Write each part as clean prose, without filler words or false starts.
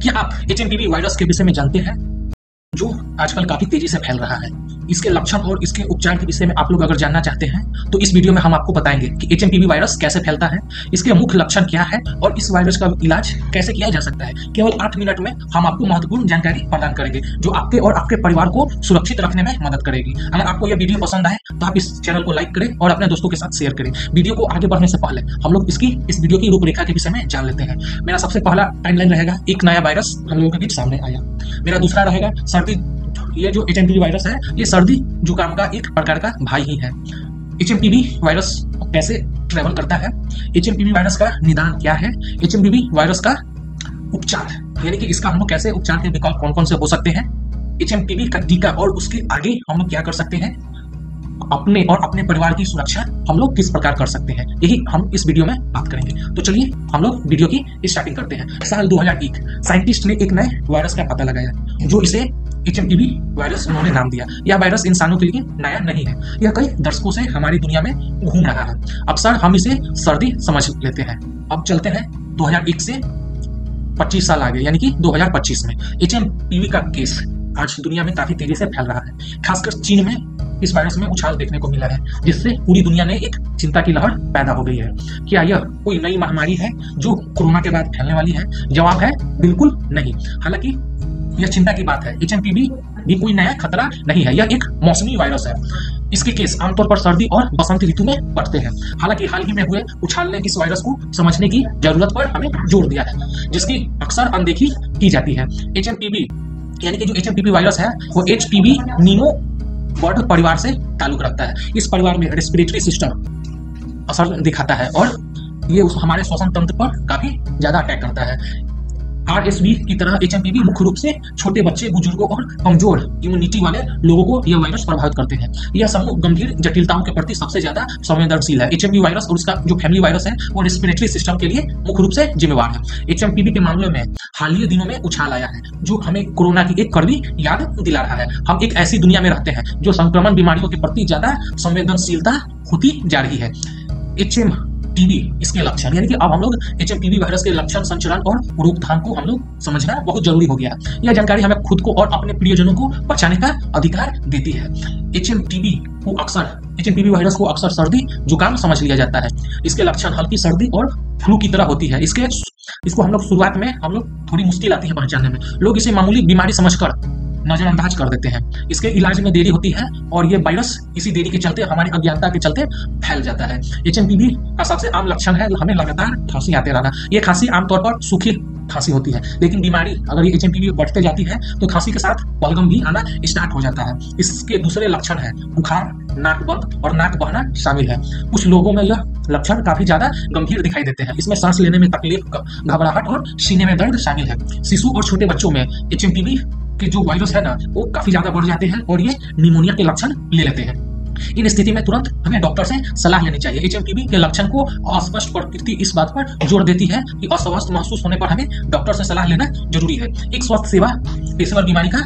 क्या आप HMPV virus के विषय में जानते हैं, जो आजकल काफी तेजी से फैल रहा है? इसके लक्षण और इसके उपचार के विषय में आप लोग अगर जानना चाहते हैं तो इस वीडियो में हम आपको बताएंगे कि एचएमपीवी वायरस कैसे फैलता है, इसके मुख्य लक्षण क्या है और इस वायरस का इलाज कैसे किया जा सकता है। केवल 8 मिनट में हम आपको महत्वपूर्ण जानकारी प्रदान करेंगे जो आपके और आपके परिवार को सुरक्षित रखने में मदद करेगी। अगर आपको यह वीडियो पसंद आए तो आप इस चैनल को लाइक करें और अपने दोस्तों के साथ शेयर करें। वीडियो को आगे बढ़ने से पहले हम लोग इस वीडियो की रूपरेखा के विषय में जान लेते हैं। मेरा सबसे पहला टाइमलाइन रहेगा, एक नया वायरस हम लोगों के बीच सामने आया। मेरा दूसरा रहेगा सर्दी। ये जो एचएमपीवी वायरस है ये सर्दी जुकाम का एक प्रकार का भाई ही है। एचएमपीवी वायरस कैसे ट्रेवल करता है, एचएमपीवी वायरस का निदान क्या है, एचएमपीवी वायरस का उपचार यानी कि इसका हम लोग कैसे उपचार के विकल्प कौन कौन से हो सकते हैं, एचएमपीवी का टीका और उसके आगे हम लोग क्या कर सकते हैं, अपने और अपने परिवार की सुरक्षा हम लोग किस प्रकार कर सकते हैं, यही हम इस वीडियो में बात करेंगे। तो चलिए हम लोग वीडियो की स्टार्टिंग करते हैं। साल 2001 साइंटिस्ट ने एक नए वायरस का पता लगाया जो इसे एचएमपीवी वायरस उन्होंने नाम दिया। यह वायरस इंसानों के लिए नया नहीं है, यह कई दशकों से हमारी दुनिया में घूम रहा है। अक्सर हम इसे सर्दी समझ लेते हैं। अब चलते हैं 2001 से 25 साल आगे यानी कि 2025 में। एचएमपीवी का केस आज दुनिया में काफी तेजी से फैल रहा है। खासकर चीन में इस वायरस में उछाल देखने को मिला है, जिससे पूरी दुनिया में एक चिंता की लहर पैदा हो गई है। क्या यह कोई नई महामारी है जो कोरोना के बाद फैलने वाली है? जवाब है बिल्कुल नहीं। हालांकि यह चिंता की बात है, एचएमपीवी भी कोई नया खतरा नहीं है, यह एक मौसमी वायरस है। इसके केस आमतौर पर सर्दी और बसंत ऋतु में बढ़ते हैं। हालांकि हाल ही में हुए उछाल ने इस वायरस को समझने की जरूरत पर हमें जोर दिया है, जिसकी अक्सर अनदेखी की जाती है। एचएमपीवी यानी कि जो एचएमपीवी वायरस है वो एचपीवी नीमो वर्ड परिवार से ताल्लुक रखता है। इस परिवार में रेस्पिरेटरी सिस्टम असर दिखाता है और ये हमारे श्वसन तंत्र पर काफी ज्यादा अटैक करता है। आरएसवी की तरह एचएमपीवी मुख्य रूप से छोटे बच्चे, बुजुर्गों और कमजोर इम्यूनिटी वाले लोगों को यह वायरस प्रभावित करते हैं। यह समूह गंभीर जटिलताओं के प्रति सबसे ज्यादा संवेदनशील है। एचएमपीवी वायरस और उसका जो फैमिली वायरस है वो रेस्पिरेटरी सिस्टम के लिए मुख्य रूप से जिम्मेवार है। एचएमपीवी के मामले में हालिया दिनों में उछाल आया है जो हमें कोरोना की एक कड़वी याद दिला रहा है। हम एक ऐसी दुनिया में रहते हैं जो संक्रमण बीमारियों के प्रति ज्यादा संवेदनशीलता होती जा रही है। एचएमपीवी इसके लक्षण यानी कि अब हम लोग एचएमपीवी वायरस के लक्षण, संचरण और रोकथाम को हम लोग समझना बहुत जरूरी हो गया। यह जानकारी हमें खुद को और अपने प्रियजनों को बचाने का अधिकार देती है। एचएमपीवी वायरस को अक्सर सर्दी जुकाम समझ लिया जाता है। इसके लक्षण हल्की सर्दी और फ्लू की तरह होती है। इसको हम लोग शुरुआत में हम लोग थोड़ी मुश्किल आती है पहचानने में। लोग इसे मामूली बीमारी समझकर नजरअंदाज कर देते हैं। इसके इलाज में देरी होती है और ये वायरस इसी देरी के चलते, हमारी अज्ञानता के चलते फैल जाता है। एचएमपीवी का सबसे आम लक्षण है हमें लगातार खांसी आते रहना। ये खांसी आमतौर पर सूखी खांसी होती है, लेकिन बीमारी अगर ये एचएमपीवी बढ़ते जाती है तो खांसी के साथ बलगम भी आना स्टार्ट हो जाता है। इसके दूसरे लक्षण है बुखार, नाक बंद और नाक बहना शामिल है। कुछ लोगों में यह लक्षण काफी ज्यादा गंभीर दिखाई देते हैं। इसमें सांस लेने में तकलीफ, घबराहट और सीने में दर्द शामिल है। शिशु और छोटे बच्चों में एचएमपीवी के जो वायरस है ना वो काफी ज्यादा बढ़ जाते हैं और ये निमोनिया के लक्षण ले लेते हैं। इन स्थिति में तुरंत हमें डॉक्टर से सलाह लेनी चाहिए। एचएमपीवी के लक्षण को अस्पष्ट प्रकृति इस बात पर जोर देती है कि अस्वस्थ महसूस होने पर हमें डॉक्टर से सलाह लेना जरूरी है। एक स्वस्थ सेवा पेशेवर बीमारी का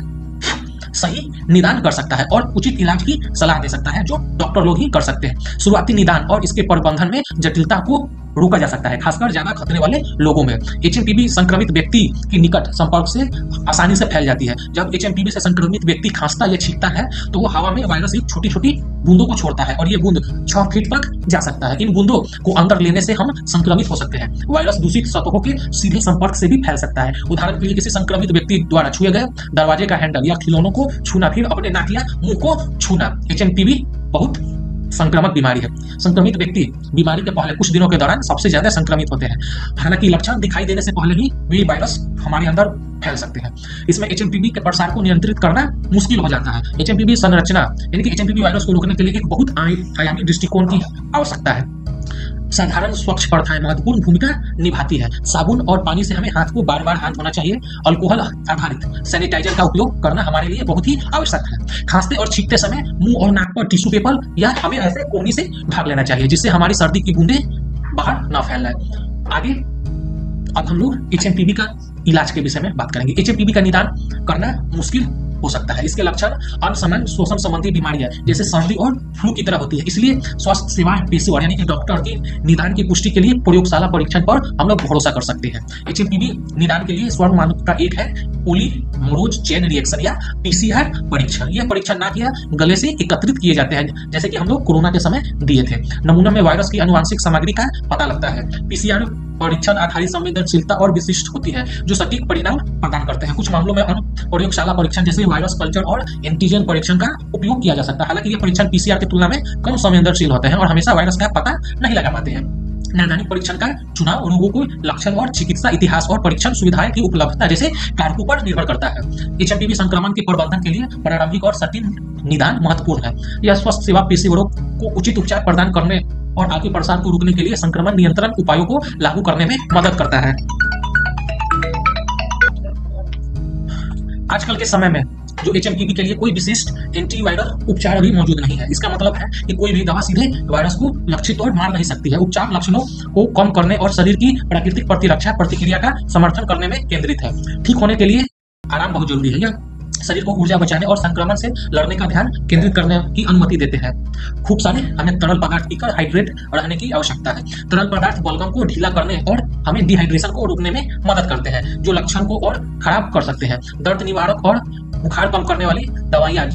सही निदान कर सकता है और उचित इलाज की सलाह दे सकता है जो डॉक्टर लोग ही कर सकते हैं। शुरुआती निदान और इसके प्रबंधन में जटिलता को रोका जा सकता है, खासकर ज्यादा खतरे वाले लोगों में। एचएमपीवी संक्रमित व्यक्ति की निकट संपर्क से आसानी से फैल जाती है। जब एचएमपीवी से संक्रमित व्यक्ति खांसता या छींकता है तो वो हवा में वायरस की छोटी छोटी बूंदों को छोड़ता है और ये बूंद 6 फीट तक जा सकता है। इन बूंदों को अंदर लेने से हम संक्रमित हो सकते हैं। वायरस दूषित सतहों के सीधे संपर्क से भी फैल सकता है। उदाहरण के लिए किसी संक्रमित व्यक्ति द्वारा छुए गए दरवाजे का हैंडल या खिलौनों को छूना, फिर अपने नाक या मुंह को छूना। एचएमपीवी बहुत संक्रामक बीमारी है। संक्रमित व्यक्ति बीमारी के पहले कुछ दिनों के दौरान सबसे ज्यादा संक्रमित होते हैं। हालांकि लक्षण दिखाई देने से पहले ही वे वायरस हमारे अंदर फैल सकते हैं। इसमें एचएमपीवी के प्रसार को नियंत्रित करना मुश्किल हो जाता है। एचएमपीवी संरचना यानी कि एचएमपीवी वायरस को रोकने के लिए एक बहुत आयामी दृष्टिकोण की आवश्यकता है। साधारण स्वच्छ प्रथाएं महत्वपूर्ण भूमिका निभाती है। साबुन और पानी से हमें हाथ को बार बार हाथ धोना चाहिए। अल्कोहल आधारित सैनिटाइजर का उपयोग करना हमारे लिए बहुत ही आवश्यक है। खांसते और छींकते समय मुंह और नाक पर टिश्यू पेपर या हमें ऐसे कोहनी से ढक लेना चाहिए जिससे हमारी सर्दी की बूंदें बाहर न फैल जाए। आगे अब हम लोग एचएमपीवी का इलाज के विषय में बात करेंगे। एचएमपीवी का निदान करना मुश्किल हो सकता है। इसके लक्षण असामान्य श्वसन संबंधी बीमारियां जैसे सर्दी और फ्लू की तरह होती है। इसलिए स्वास्थ्य सेवा पेशेवर यानी कि डॉक्टर की निदान की पुष्टि के लिए प्रयोगशाला परीक्षण पर हम लोग भरोसा कर सकते हैं। एचएमपीवी निदान के लिए स्वर्ण मानक का एक है पॉलीमरोज चेन रिएक्शन या पीसीआर परीक्षण। यह परीक्षण ना किया गले से एकत्रित किए जाते हैं, जैसे कि हम लोग कोरोना के समय दिए थे। नमूना में वायरस की आनुवंशिक सामग्री का पता लगता है। पीसीआर परीक्षण आधारित संवेदनशीलता और विशिष्ट होती है, जो सटीक परिणाम प्रदान करते हैं। कुछ मामलों में प्रयोगशाला परीक्षण जैसे वायरस कल्चर और एंटीजन परीक्षण का उपयोग किया जा सकता है। हालांकि ये परीक्षण पीसीआर की तुलना में कम संवेदनशील होते हैं और हमेशा वायरस का पता नहीं लगा पाते हैं। नैदानिक परीक्षण का चुनाव रोगों को लक्षण और चिकित्सा इतिहास और परीक्षण सुविधाएं की उपलब्धता जैसे कारकों पर निर्भर करता है। एचएमपीवी संक्रमण के प्रबंधन के लिए प्रारंभिक और सटीक निदान महत्वपूर्ण है। यह स्वास्थ्य सेवा पेशेवरों को उचित उपचार प्रदान करने और आगे प्रसार को रोकने के लिए संक्रमण नियंत्रण उपायों को लागू करने में मदद करता है। आजकल के समय में जो एचएमपीवी के लिए कोई विशिष्ट एंटीवायरल उपचार अभी मौजूद नहीं है। इसका मतलब है कि कोई भी दवा सीधे वायरस को लक्षित और मार नहीं सकती है। उपचार लक्षणों को कम करने और शरीर की प्राकृतिक प्रतिरक्षा प्रतिक्रिया का समर्थन करने में केंद्रित है। ठीक होने के लिए आराम बहुत जरूरी है। यह शरीर को ऊर्जा बचाने और संक्रमण से लड़ने का ध्यान केंद्रित करने की अनुमति देते हैं। खूब सारे हमें तरल पदार्थ पीकर हाइड्रेट रहने की आवश्यकता है। तरल पदार्थ बलगम को ढीला करने और हमें डिहाइड्रेशन को रोकने में मदद करते हैं, जो लक्षण को और खराब कर सकते हैं। दर्द निवारक और बुखार कम करने वाली दवाइयां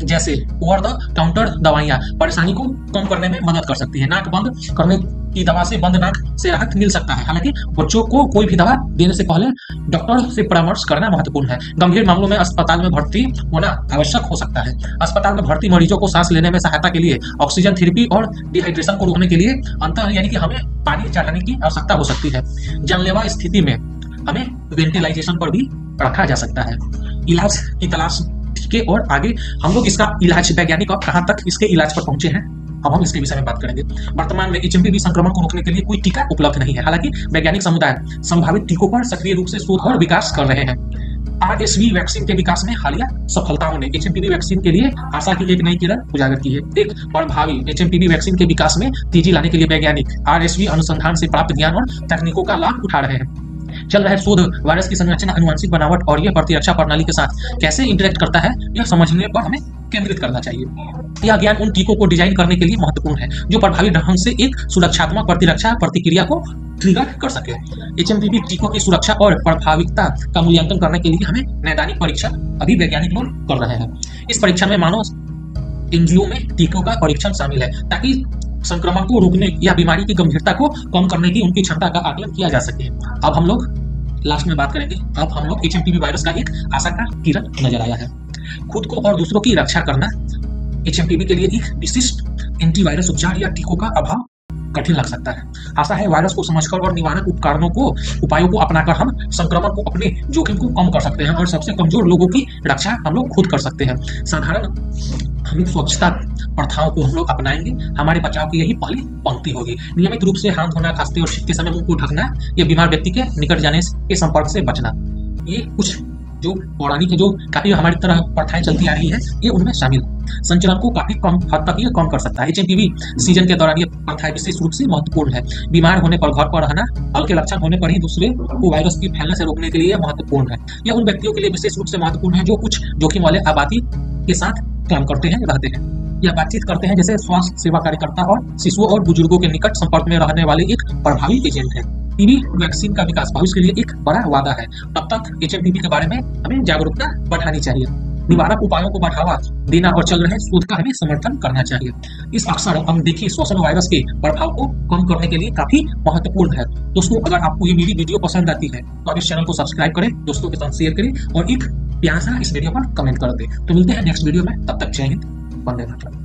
जैसे ओवर द काउंटर दवाइयां परेशानी को कम करने में मदद कर सकती है। नाक बंद करने की दवा से बंद नाक से राहत मिल सकता है। हालांकि बच्चों को कोई भी दवा देने से पहले डॉक्टर से परामर्श करना महत्वपूर्ण है। गंभीर मामलों में अस्पताल में भर्ती होना आवश्यक हो सकता है। अस्पताल में भर्ती मरीजों को सांस लेने में सहायता के लिए ऑक्सीजन थेरेपी और डिहाइड्रेशन को रोकने के लिए अंतर यानी कि हमें पानी चढ़ाने की आवश्यकता हो सकती है। जानलेवा स्थिति में हमें वेंटिलाइजेशन पर भी रखा जा सकता है। इलाज की तलाश के और आगे हम लोग इसका इलाज वैज्ञानिक और कहां तक इसके इलाज पर पहुंचे हैं, अब हम इसके विषय में बात करेंगे। वर्तमान में एचएमपीवी संक्रमण को रोकने के लिए कोई टीका उपलब्ध नहीं है। हालांकि वैज्ञानिक समुदाय संभावित टीकों पर सक्रिय रूप से शोध और विकास कर रहे हैं। आरएसवी वैक्सीन के विकास में हालिया सफलताओं ने एचएमपीवी वैक्सीन के लिए आशा की एक नई किरण उजागर की है। एक प्रभावी एचएमपीवी वैक्सीन के विकास में तेजी लाने के लिए वैज्ञानिक आरएसवी अनुसंधान से प्राप्त ज्ञान और तकनीकों का लाभ उठा रहे हैं। चल रहे शोध वायरस की संरचना, अनुवांशिक बनावट और यह प्रतिरक्षा प्रणाली के साथ कैसे इंटरेक्ट करता है, यह समझने पर हमें केंद्रित करना चाहिए। यह ज्ञान उन टीकों को डिजाइन करने के लिए महत्वपूर्ण है जो प्रभावी ढंग से एक सुरक्षात्मक प्रतिरक्षा प्रतिक्रिया को ट्रिगर कर सके। एचएमपीवी टीकों की सुरक्षा और प्रभाविकता का मूल्यांकन करने के लिए हमें नैदानिक परीक्षण अभी वैज्ञानिक लोग कर रहे हैं। इस परीक्षण में मानव इंद्रियों में टीकों का परीक्षण शामिल है ताकि संक्रमण को रोकने या बीमारी की गंभीरता को कम करने की उनकी क्षमता का आकलन किया जा सके। अब हम लोग लास्ट में बात करेंगे। अब हम लोग एचएमपीवी वायरस का एक आशा का किरण नजर आया है। खुद को और दूसरों की रक्षा करना एचएमपीवी के लिए एक विशिष्ट एंटीवायरस उपचार या टीकों का अभाव कठिन लग सकता है। आशा है वायरस को समझकर और निवारक उपायों को अपनाकर हम संक्रमण को अपने जोखिम को कम कर सकते हैं और सबसे कमजोर लोगों की रक्षा हम लोग खुद कर सकते हैं। साधारण हमें स्वच्छता प्रथाओं को हम लोग अपनाएंगे, हमारे बचाव की यही पहली पंक्ति होगी। नियमित रूप से हाथ धोना, खांसते और छींकते समय मुंह को ढकना या बीमार व्यक्ति के निकट जाने के संपर्क से बचना, ये कुछ जो पौराणिक जो काफी हमारी तरह प्रथाएं चलती आ रही है, ये उनमें शामिल है। संचरण को काफी कम हद तक ये कम कर सकता है। एचएमपीवी सीजन के दौरान ये प्रथाएं विशेष रूप से महत्वपूर्ण है। बीमार होने पर घर पर रहना, हल्के लक्षण होने पर ही दूसरे को वायरस की फैलने से रोकने के लिए महत्वपूर्ण है। यह उन व्यक्तियों के लिए विशेष रूप से महत्वपूर्ण है जो कुछ जोखिम वाले आबादी के साथ काम करते हैं, रहते हैं या बातचीत करते हैं, जैसे स्वास्थ्य सेवा कार्यकर्ता और शिशुओं और बुजुर्गों के निकट संपर्क में रहने वाले एक प्रभावी एजेंट है। टीबी वैक्सीन का विकास भविष्य के लिए एक बड़ा वादा है। तब तक एचएमपीवी के बारे में हमें जागरूकता बढ़ानी चाहिए, निवारक उपायों को बढ़ावा देना और चल रहे शोध का हमें समर्थन करना चाहिए। इस अक्सर हम देखिए श्वसन वायरस के प्रभाव को कम करने के लिए काफी महत्वपूर्ण है। दोस्तों, अगर आपको ये मेरी वीडियो पसंद आती है तो आप इस चैनल को सब्सक्राइब करें, दोस्तों के साथ शेयर करें और एक प्यार सा इस वीडियो पर कमेंट कर दें। तो मिलते हैं नेक्स्ट वीडियो में, तब तक जय हिंद, वंदे मातरम।